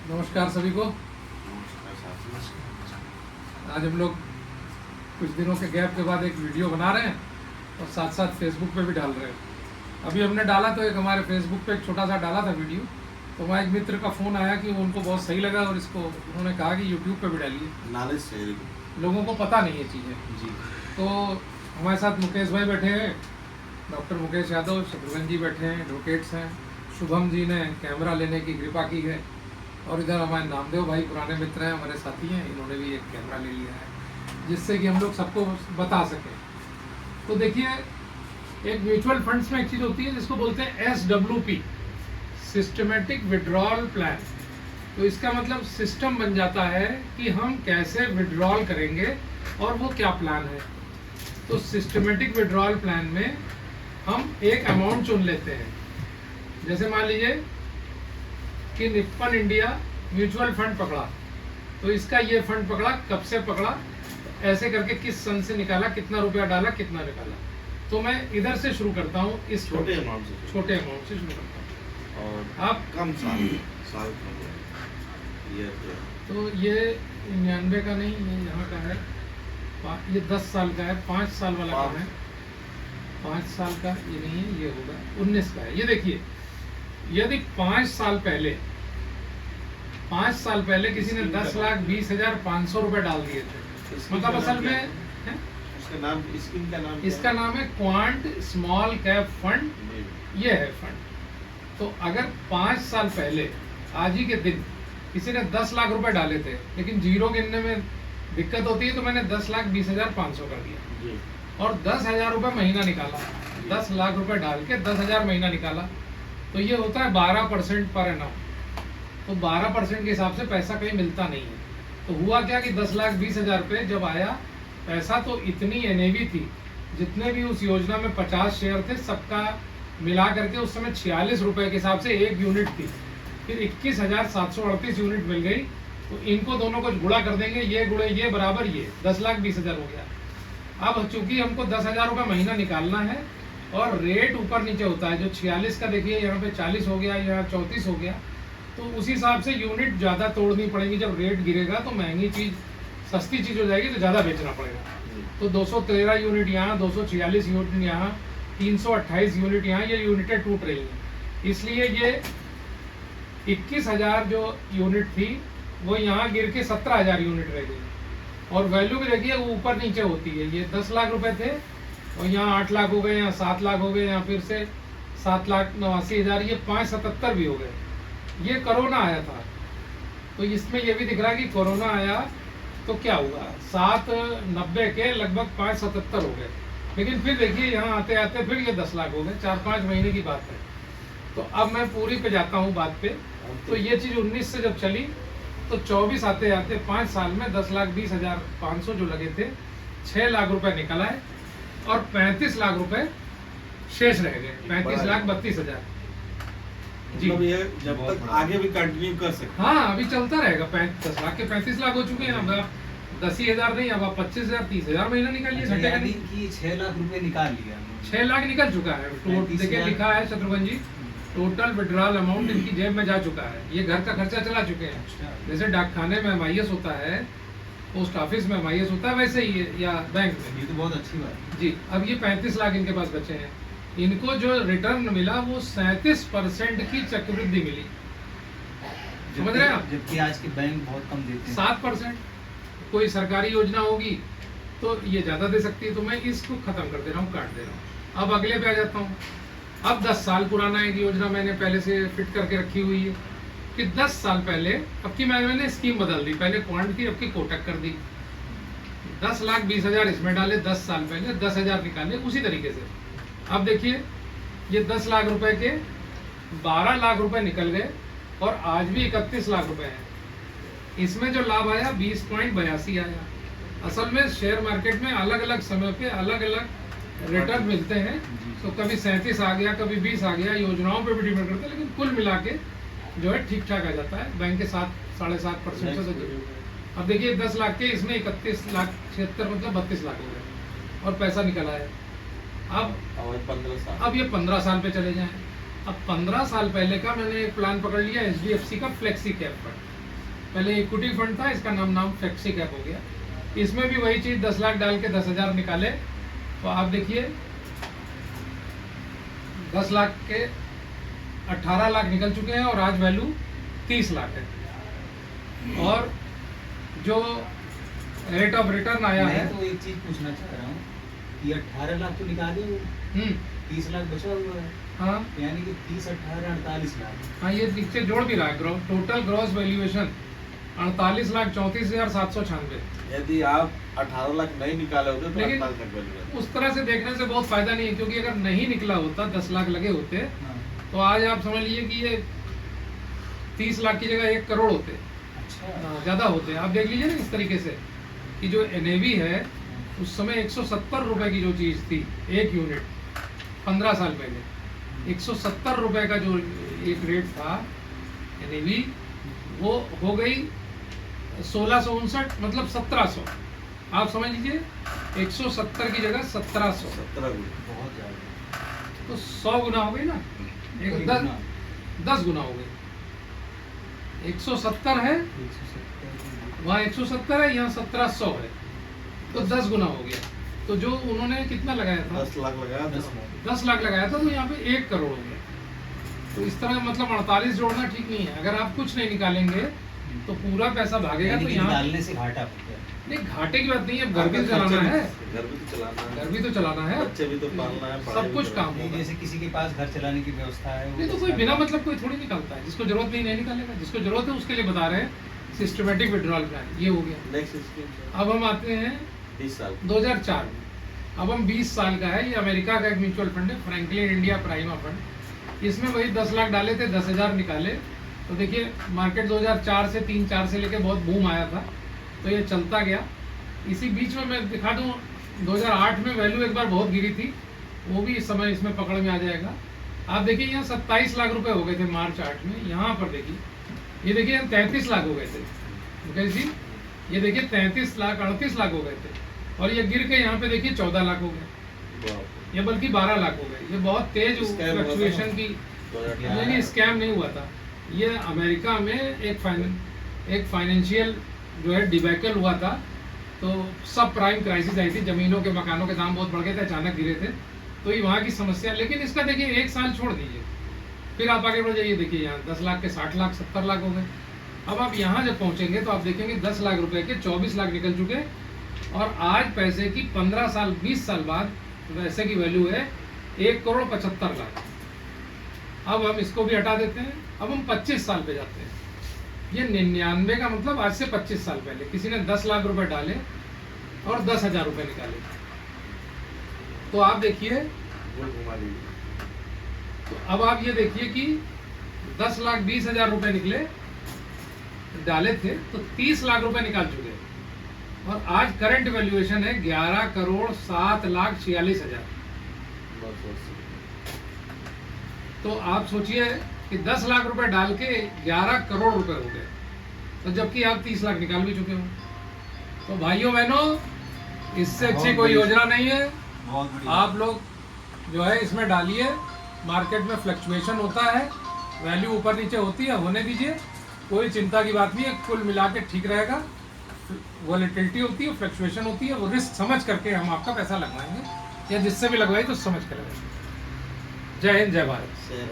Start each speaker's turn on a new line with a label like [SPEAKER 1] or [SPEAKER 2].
[SPEAKER 1] नमस्कार सभी को। आज हम लोग कुछ दिनों के गैप के बाद एक वीडियो बना रहे हैं और साथ साथ फेसबुक पे भी डाल रहे हैं। अभी हमने डाला तो एक हमारे फेसबुक पे एक छोटा सा डाला था वीडियो, तो वहाँ एक मित्र का फ़ोन आया कि उनको बहुत सही लगा और इसको उन्होंने कहा कि यूट्यूब पे भी डालिए,
[SPEAKER 2] नॉलेज शेयरिंग।
[SPEAKER 1] लोगों को पता नहीं है चीज़ें।
[SPEAKER 2] जी।
[SPEAKER 1] तो हमारे साथ मुकेश भाई बैठे हैं, डॉक्टर मुकेश यादव, शत्रुघ्न जी बैठे हैं, एडवोकेट्स हैं, शुभम जी ने कैमरा लेने की कृपा की है, और इधर हमारे नामदेव भाई पुराने मित्र हैं, हमारे साथी हैं, इन्होंने भी एक कैमरा ले लिया है जिससे कि हम लोग सबको बता सकें। तो देखिए, एक म्यूचुअल फंड्स में एक चीज़ होती है जिसको बोलते हैं SWP, सिस्टमेटिक विड्रॉल प्लान। तो इसका मतलब सिस्टम बन जाता है कि हम कैसे विड्रॉल करेंगे और वो क्या प्लान है। तो सिस्टमेटिक विड्रॉल प्लान में हम एक अमाउंट चुन लेते हैं। जैसे मान लीजिए कि निप्पन इंडिया म्यूचुअल फंड पकड़ा, तो इसका ये फंड पकड़ा, कब से पकड़ा, ऐसे करके किस सन से निकाला, कितना रुपया डाला, कितना निकाला। तो मैं इधर से शुरू करता हूँ, इस छोटे अमाउंट से शुरू करता हूँ।
[SPEAKER 2] और
[SPEAKER 1] आप
[SPEAKER 2] कम साल ये
[SPEAKER 1] तो ये 99 का नहीं, ये यहाँ का है, ये 10 साल का है, 5 साल वाला का है, 5 साल का ये नहीं है, ये होगा 19 का है। ये देखिए, यदि 5 साल पहले किसी ने 10,20,500 रुपए डाल दिए थे, मतलब असल में है? इसका नाम है क्वांट स्मॉल कैप फंड। ये है फंड। तो अगर 5 साल पहले आज ही के दिन किसी ने 10 लाख रुपए डाले थे, लेकिन जीरो गिनने में दिक्कत होती है, तो मैंने 10,20,500 कर दिया और 10,000 रुपए महीना निकाला। 10 लाख रुपए डाल के 10,000 महीना निकाला, तो ये होता है 12% पर एनम। तो 12% के हिसाब से पैसा कहीं मिलता नहीं है। तो हुआ क्या कि 10,20,000 रुपये जब आया पैसा, तो इतनी NAV थी, जितने भी उस योजना में 50 शेयर थे, सबका मिला करके उस समय 46 रुपये के हिसाब से एक यूनिट थी। फिर 21,738 यूनिट मिल गई। तो इनको दोनों को गुणा कर देंगे, ये गुणे ये बराबर ये 10,20,000 हो गया। अब चूंकि हमको 10,000 रुपये महीना निकालना है और रेट ऊपर नीचे होता है, जो 46 का देखिए यहाँ पे 40 हो गया, यहाँ 34 हो गया, तो उस हिसाब से यूनिट ज़्यादा तोड़नी पड़ेगी। जब रेट गिरेगा तो महंगी चीज़ सस्ती चीज़ हो जाएगी, तो ज़्यादा बेचना पड़ेगा। तो 213 यूनिट यहाँ, 246 यूनिट यहाँ, 328 यूनिट यहाँ, ये यूनिटें टूट रही हैं। इसलिए ये 21,000 जो यूनिट थी वो यहाँ गिर के 17,000 यूनिट रह गई। और वैल्यू भी देखिए ऊपर नीचे होती है। ये 10 लाख रुपए थे और यहाँ 8 लाख हो गए, यहाँ 7 लाख हो गए, यहाँ फिर से 7,89,000, ये 577 भी हो गए। ये कोरोना आया था, तो इसमें ये भी दिख रहा है कि कोरोना आया तो क्या हुआ, 790 के लगभग 577 हो गए। लेकिन फिर देखिए यहाँ आते आते फिर ये 10 लाख हो गए, 4-5 महीने की बात है। तो अब मैं पूरी पे जाता हूँ बात पे। तो ये चीज़ 19 से जब चली तो 24 आते आते 5 साल में 10,20,500 जो लगे थे, 6 लाख रुपए निकल आए और 35 लाख रुपए शेष रह गए, 35,32,000। जी,
[SPEAKER 2] मतलब ये जब तक आगे भी कंटिन्यू कर सकते।
[SPEAKER 1] हाँ, अभी चलता रहेगा। 10 लाख के 35 लाख हो चुके हैं। अब आप 10,000 नहीं, अब आप 25,000 30,000 महीना निकालिए।
[SPEAKER 3] अच्छा, यानी कि 6 लाख रुपए निकाल लिया।
[SPEAKER 1] 6 लाख निकल चुका है। देखिए लिखा है शत्रुघ्न जी, टोटल विड्रॉल अमाउंट इनकी जेब में जा चुका है। ये घर का खर्चा चला चुके हैं। जैसे डाकखाने में MIS होता है, पोस्ट ऑफिस में MIS होता है, वैसे ही या बैंक में।
[SPEAKER 3] ये तो बहुत अच्छी बात है
[SPEAKER 1] जी। अब ये 35 लाख इनके पास बचे हैं। इनको जो रिटर्न मिला वो 37% की चक्रवृद्धि मिली। समझ रहे हैं आप?
[SPEAKER 3] जबकि आज के बैंक बहुत कम देते हैं।
[SPEAKER 1] 7%। कोई सरकारी योजना होगी तो ये ज़्यादा दे सकती है। तो मैं इसको ख़त्म कर दे रहा हूँ, काट दे रहा हूँ। अब अगले पे आ जाता हूँ। अब 10 साल पुराना एक योजना मैंने पहले से फिट करके रखी हुई है कि 10 साल पहले, अब की मैंने स्कीम बदल दी। पहले क्वांट की, अब की कोटक कर दी। 10,20,000 इसमें डाले, 10 साल पहले 10,000 निकाले, उसी तरीके से। अब देखिए, ये 10 लाख रुपए के 12 लाख रुपए निकल गए और आज भी 31 लाख रुपए हैं। इसमें जो लाभ आया 20.82 आया। असल में शेयर मार्केट में अलग अलग समय पे अलग अलग रिटर्न मिलते हैं। तो कभी 37 आ गया, कभी 20 आ गया, योजनाओं पे भी डिपेंड करता है, लेकिन कुल मिला के जो है ठीक ठाक आ जाता है। बैंक के 7-7.5% से तो अब देखिए 10 लाख के इसमें 31,76,000 मतलब 32 लाख हो गए और पैसा निकला है। अब
[SPEAKER 2] 15 साल।
[SPEAKER 1] अब ये 15 साल पे चले जाएं। अब 15 साल पहले का मैंने एक प्लान पकड़ लिया, HDFC का फ्लेक्सी कैप फंड। पहले इक्विटी फंड था, इसका नाम फ्लेक्सी कैप हो गया। इसमें भी वही चीज 10 लाख डाल के 10,000 निकाले तो आप देखिए 10 लाख के 18 लाख निकल चुके हैं और आज वैल्यू 30 लाख है। और जो रेट ऑफ रिटर्न आया है,
[SPEAKER 3] मैं तो एक चीज पूछना चाह रहा हूँ कि 18 लाख तो निकाले वो, 30 लाख बचा हुआ है,
[SPEAKER 1] हाँ
[SPEAKER 3] यानी कि 30, 18, 48 लाख।
[SPEAKER 1] हाँ, ये नीचे जोड़ भी रहा है। Total gross valuation 48,34,796।
[SPEAKER 2] यदि आप 18 लाख नहीं निकाले होते तो
[SPEAKER 1] लेकिन
[SPEAKER 2] 48 लाख value रहता।
[SPEAKER 1] उस तरह से देखने से बहुत फायदा नहीं है, क्योंकि अगर नहीं निकला होता 10 लाख लगे होते
[SPEAKER 3] हाँ।
[SPEAKER 1] तो आज आप समझ लीजिए कि ये 30 लाख की जगह 1 करोड़ होते,
[SPEAKER 3] अच्छा,
[SPEAKER 1] ज्यादा होते। आप देख लीजिए ना इस तरीके से कि जो NAV है उस समय 170 रुपए की जो चीज थी एक यूनिट 15 साल पहले, 170 रुपए का जो एक रेट था NAV, वो हो गई 1659, मतलब 1700। आप समझ लीजिए 170 की जगह 1700,
[SPEAKER 2] 17
[SPEAKER 3] बहुत ज्यादा।
[SPEAKER 1] तो 100 गुना हो गई ना, एक 10 गुना हो गई। 170 है,
[SPEAKER 3] 170
[SPEAKER 1] वहाँ 170 है, यहाँ 1700 है, तो 10 गुना हो गया। तो जो उन्होंने कितना लगाया था,
[SPEAKER 2] 10 लाख लगाया
[SPEAKER 3] 10
[SPEAKER 2] था।
[SPEAKER 3] लाख।
[SPEAKER 1] 10 लाख लगाया था, तो यहाँ पे 1 करोड़ हो गया। तो इस तरह मतलब 48 जोड़ना ठीक नहीं है। अगर आप कुछ नहीं निकालेंगे तो पूरा पैसा भागेगा।
[SPEAKER 3] यानी
[SPEAKER 1] तो
[SPEAKER 3] कि
[SPEAKER 1] यहाँ
[SPEAKER 3] निकालने से घाटा हो गया।
[SPEAKER 1] नहीं, घाटे की बात नहीं है, घर भी तो चलाना है,
[SPEAKER 2] घर भी तो चलाना है,
[SPEAKER 1] घर भी तो चलाना है,
[SPEAKER 2] बच्चे भी तो पालना है, पढ़ाई
[SPEAKER 1] सब
[SPEAKER 2] भी
[SPEAKER 1] कुछ
[SPEAKER 2] करना
[SPEAKER 1] काम
[SPEAKER 2] है।
[SPEAKER 1] होगा।
[SPEAKER 3] जैसे किसी के पास घर चलाने की व्यवस्था है, वो
[SPEAKER 1] नहीं तो कोई बिना मतलब कोई थोड़ी निकालता है। जिसको जरूरत नहीं निकालेगा, जिसको जरूरत है उसके लिए बता रहे हैं सिस्टमेटिक विड्रॉल प्लान। ये हो गया।
[SPEAKER 2] नेक्स्ट स्कीम
[SPEAKER 1] अब हम आते हैं
[SPEAKER 2] 20 साल
[SPEAKER 1] 2004 में। अब हम 20 साल का है, ये अमेरिका का एक म्यूचुअल फंड है, फ्रैंकलिन इंडिया प्राइमा फंड। इसमें वही 10 लाख डाले थे, 10,000 निकाले। तो देखिए मार्केट 2004 से 3-4 से लेके बहुत बूम आया था, तो ये चलता गया। इसी बीच में मैं दिखा दूं 2008 में वैल्यू एक बार बहुत गिरी थी, वो भी इस समय इसमें पकड़ में आ जाएगा। आप देखिए यहाँ 27 लाख रुपए हो गए थे मार्च 8 में। यहाँ पर देखिए, ये देखिए 33 लाख हो गए थे मुकेश जी, ये देखिए 33 लाख 38 लाख हो गए थे, और ये गिर के यहाँ पे देखिए 14 लाख हो गए, ये बल्कि 12 लाख हो गए। ये बहुत तेज
[SPEAKER 2] स्कैम हुआ था
[SPEAKER 1] फ्लक्चुएशन की।
[SPEAKER 2] 2018
[SPEAKER 1] नहीं, स्कैम नहीं हुआ था। ये अमेरिका में एक फाइनेंशियल जो है डिबैकल हुआ था। तो सब प्राइम क्राइसिस आई थी, जमीनों के मकानों के दाम बहुत बढ़ गए थे, अचानक गिरे थे, तो ये वहाँ की समस्या। लेकिन इसका देखिए 1 साल छोड़ दीजिए, फिर आप आगे बढ़ जाइए, देखिए यहाँ 10 लाख के 60 लाख 70 लाख हो गए। अब आप यहाँ जब पहुँचेंगे तो आप देखेंगे 10 लाख रुपए के 24 लाख निकल चुके, और आज पैसे की 15 साल 20 साल बाद पैसे की वैल्यू है 1 करोड़ 75 लाख। अब हम इसको भी हटा देते हैं, अब हम 25 साल पे जाते हैं। ये 99 का मतलब आज से 25 साल पहले किसी ने 10 लाख रुपए डाले और 10,000 रुपए निकाले। तो आप देखिए,
[SPEAKER 2] गोल घुमा दीजिए।
[SPEAKER 1] तो अब आप ये देखिए कि 10,20,000 रुपए निकले, डाले थे, तो 30 लाख रुपए निकाल चुके, और आज करंट वैल्यूएशन है 11 करोड़ 7,46,000।
[SPEAKER 2] बस
[SPEAKER 1] तो आप सोचिए कि 10 लाख रुपए डाल के 11 करोड़ रुपए हो गए, तो जबकि आप 30 लाख निकाल भी चुके हो। तो भाइयों बहनों, इससे अच्छी कोई योजना नहीं है।
[SPEAKER 3] बहुत बढ़िया।
[SPEAKER 1] आप लोग जो है इसमें डालिए, मार्केट में फ्लक्चुएशन होता है, वैल्यू ऊपर नीचे होती है, होने दीजिए, कोई चिंता की बात नहीं है, कुल मिला के ठीक रहेगा। वॉलेटिलिटी होती है, फ्लक्चुएशन होती है, वो रिस्क समझ करके हम आपका पैसा लगवाएंगे, या जिससे भी लगवाइए तो समझ कर लगवाएंगे। जय हिंद, जय भारत।
[SPEAKER 2] शेयर